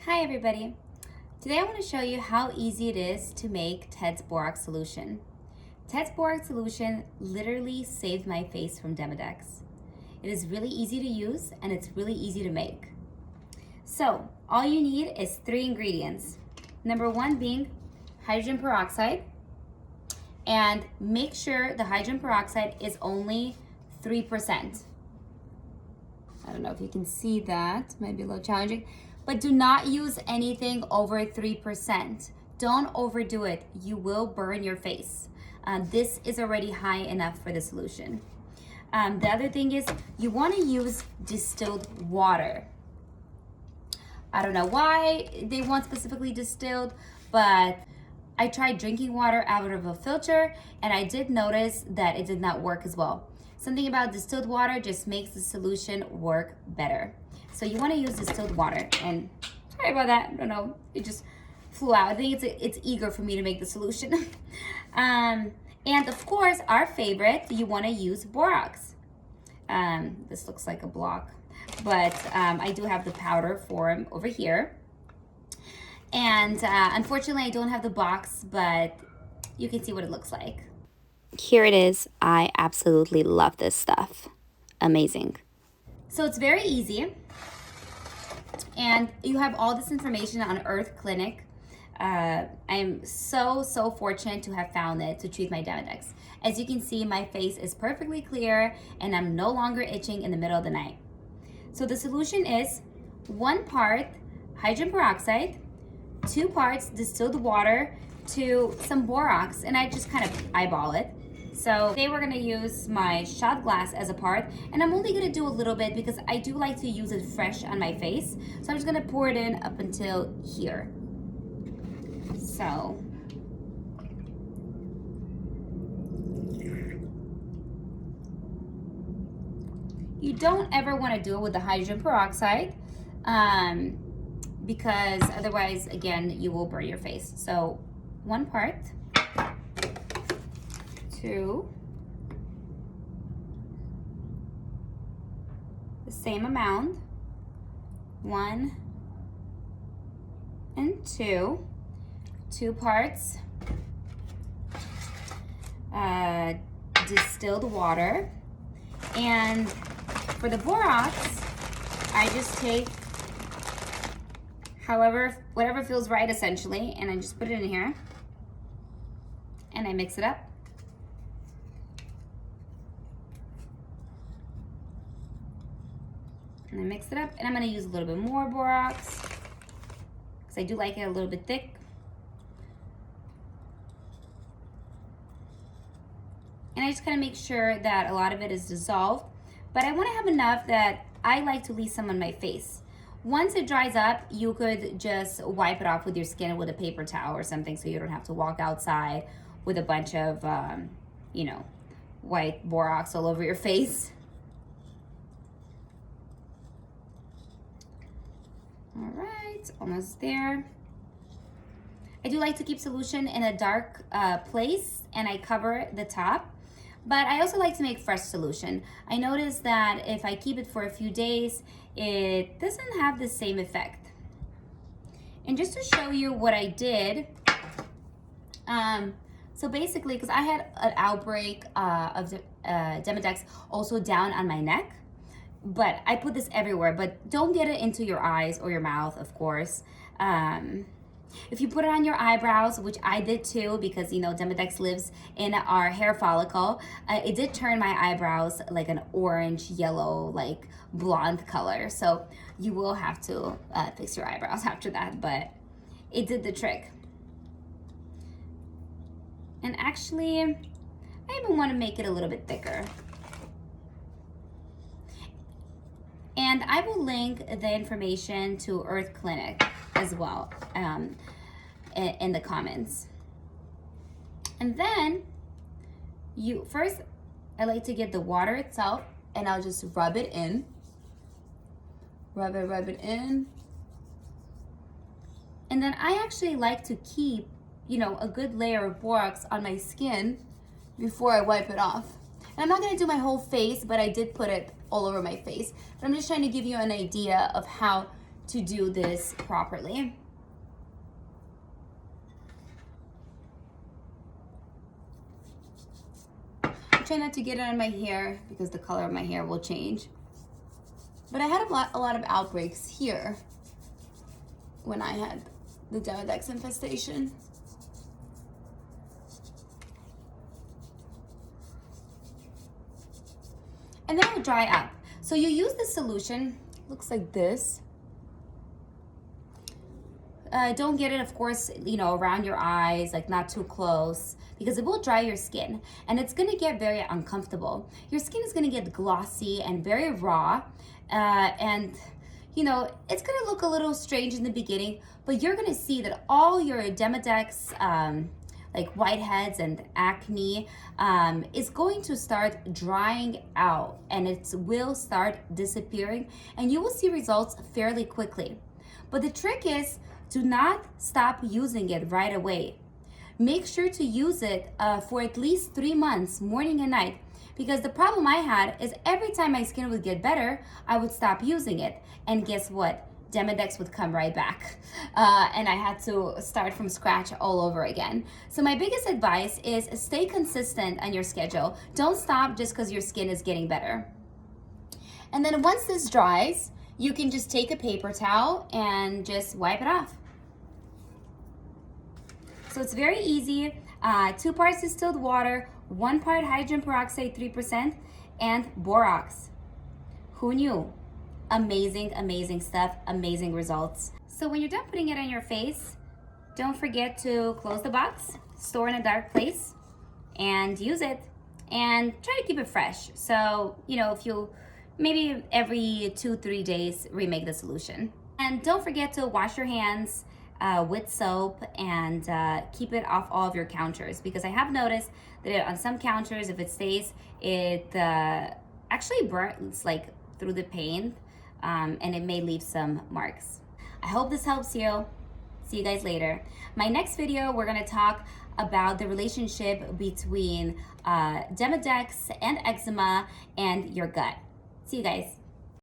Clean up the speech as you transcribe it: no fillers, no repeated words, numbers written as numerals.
Hi everybody. Today I want to show you how easy it is to make Ted's Borax Solution. Ted's Borax Solution literally saved my face from Demodex. It is really easy to use and it's really easy to make. So all you need is 3 ingredients. Number 1 being hydrogen peroxide, and make sure the hydrogen peroxide is only 3%. I don't know if you can see that, might be a little challenging. But do not use anything over 3%. Don't overdo it. You will burn your face. This is already high enough for the solution. The other thing is you want to use distilled water. I don't know why they want specifically distilled, but I tried drinking water out of a filter and I did notice that it did not work as well. Something about distilled water just makes the solution work better. So you want to use distilled water, and sorry about that, I don't know, it just flew out. I think it's eager for me to make the solution. And of course, our favorite, you want to use borax. This looks like a block, but I do have the powder form over here. And unfortunately, I don't have the box, but you can see what it looks like. Here it is. I absolutely love this stuff. Amazing. So it's very easy, and you have all this information on Earth Clinc. I'm so fortunate to have found it to treat my Demodex. As you can see, my face is perfectly clear and I'm no longer itching in the middle of the night. So the solution is 1 part hydrogen peroxide, 2 parts distilled water to some borax, and I just kind of eyeball it. So today we're gonna use my shot glass as a part, and I'm only gonna do a little bit because I do like to use it fresh on my face. So I'm just gonna pour it in up until here. So you don't ever want to do it with the hydrogen peroxide because otherwise, again, you will burn your face. So 1 part. 2, the same amount, 1 and 2, 2 parts distilled water, and for the borax, I just take whatever feels right essentially, and I just put it in here and I mix it up. And I mix it up, and I'm gonna use a little bit more borax because I do like it a little bit thick. And I just kind of make sure that a lot of it is dissolved, but I want to have enough that I like to leave some on my face. Once it dries up, you could just wipe it off with your skin with a paper towel or something, so you don't have to walk outside with a bunch of, white borax all over your face. All right, almost there. I do like to keep solution in a dark place, and I cover the top, but I also like to make fresh solution. I noticed that if I keep it for a few days, it doesn't have the same effect. And just to show you what I did, so basically, because I had an outbreak of Demodex also down on my neck, but I put this everywhere, but don't get it into your eyes or your mouth, of course. If you put it on your eyebrows, which I did too, because Demodex lives in our hair follicle, it did turn my eyebrows like an orange, yellow, like blonde color. So you will have to fix your eyebrows after that, but it did the trick. And actually, I even want to make it a little bit thicker. And I will link the information to Earth Clinc as well in the comments. And then I like to get the water itself, and I'll just rub it in. Rub it in. And then I actually like to keep, a good layer of borax on my skin before I wipe it off. And I'm not gonna do my whole face, but I did put it all over my face. But I'm just trying to give you an idea of how to do this properly. Try not to get it on my hair because the color of my hair will change. But I had a lot of outbreaks here when I had the Demodex infestation. And then it will dry up. So you use the solution, looks like this. Don't get it, of course, you know, around your eyes, like not too close, because it will dry your skin and it's gonna get very uncomfortable. Your skin is gonna get glossy and very raw, and you know, it's gonna look a little strange in the beginning, but you're gonna see that all your Demodex, like whiteheads and acne, is going to start drying out and it will start disappearing and you will see results fairly quickly. But the trick is, do not stop using it right away. Make sure to use it for at least 3 months, morning and night, because the problem I had is every time my skin would get better, I would stop using it. And guess what? Demodex would come right back. And I had to start from scratch all over again. So my biggest advice is stay consistent on your schedule. Don't stop just because your skin is getting better. And then once this dries, you can just take a paper towel and just wipe it off. So it's very easy. 2 parts distilled water, 1 part hydrogen peroxide 3%, and borax. Who knew? Amazing, amazing stuff, amazing results. So when you're done putting it on your face, don't forget to close the box, store in a dark place, and use it. And try to keep it fresh. So, you know, if you maybe every 2-3 days remake the solution. And don't forget to wash your hands with soap and keep it off all of your counters, because I have noticed that on some counters, if it stays, it actually burns like through the paint, and it may leave some marks. I hope this helps you. See you guys later. My next video, we're gonna talk about the relationship between Demodex and eczema and your gut. See you guys.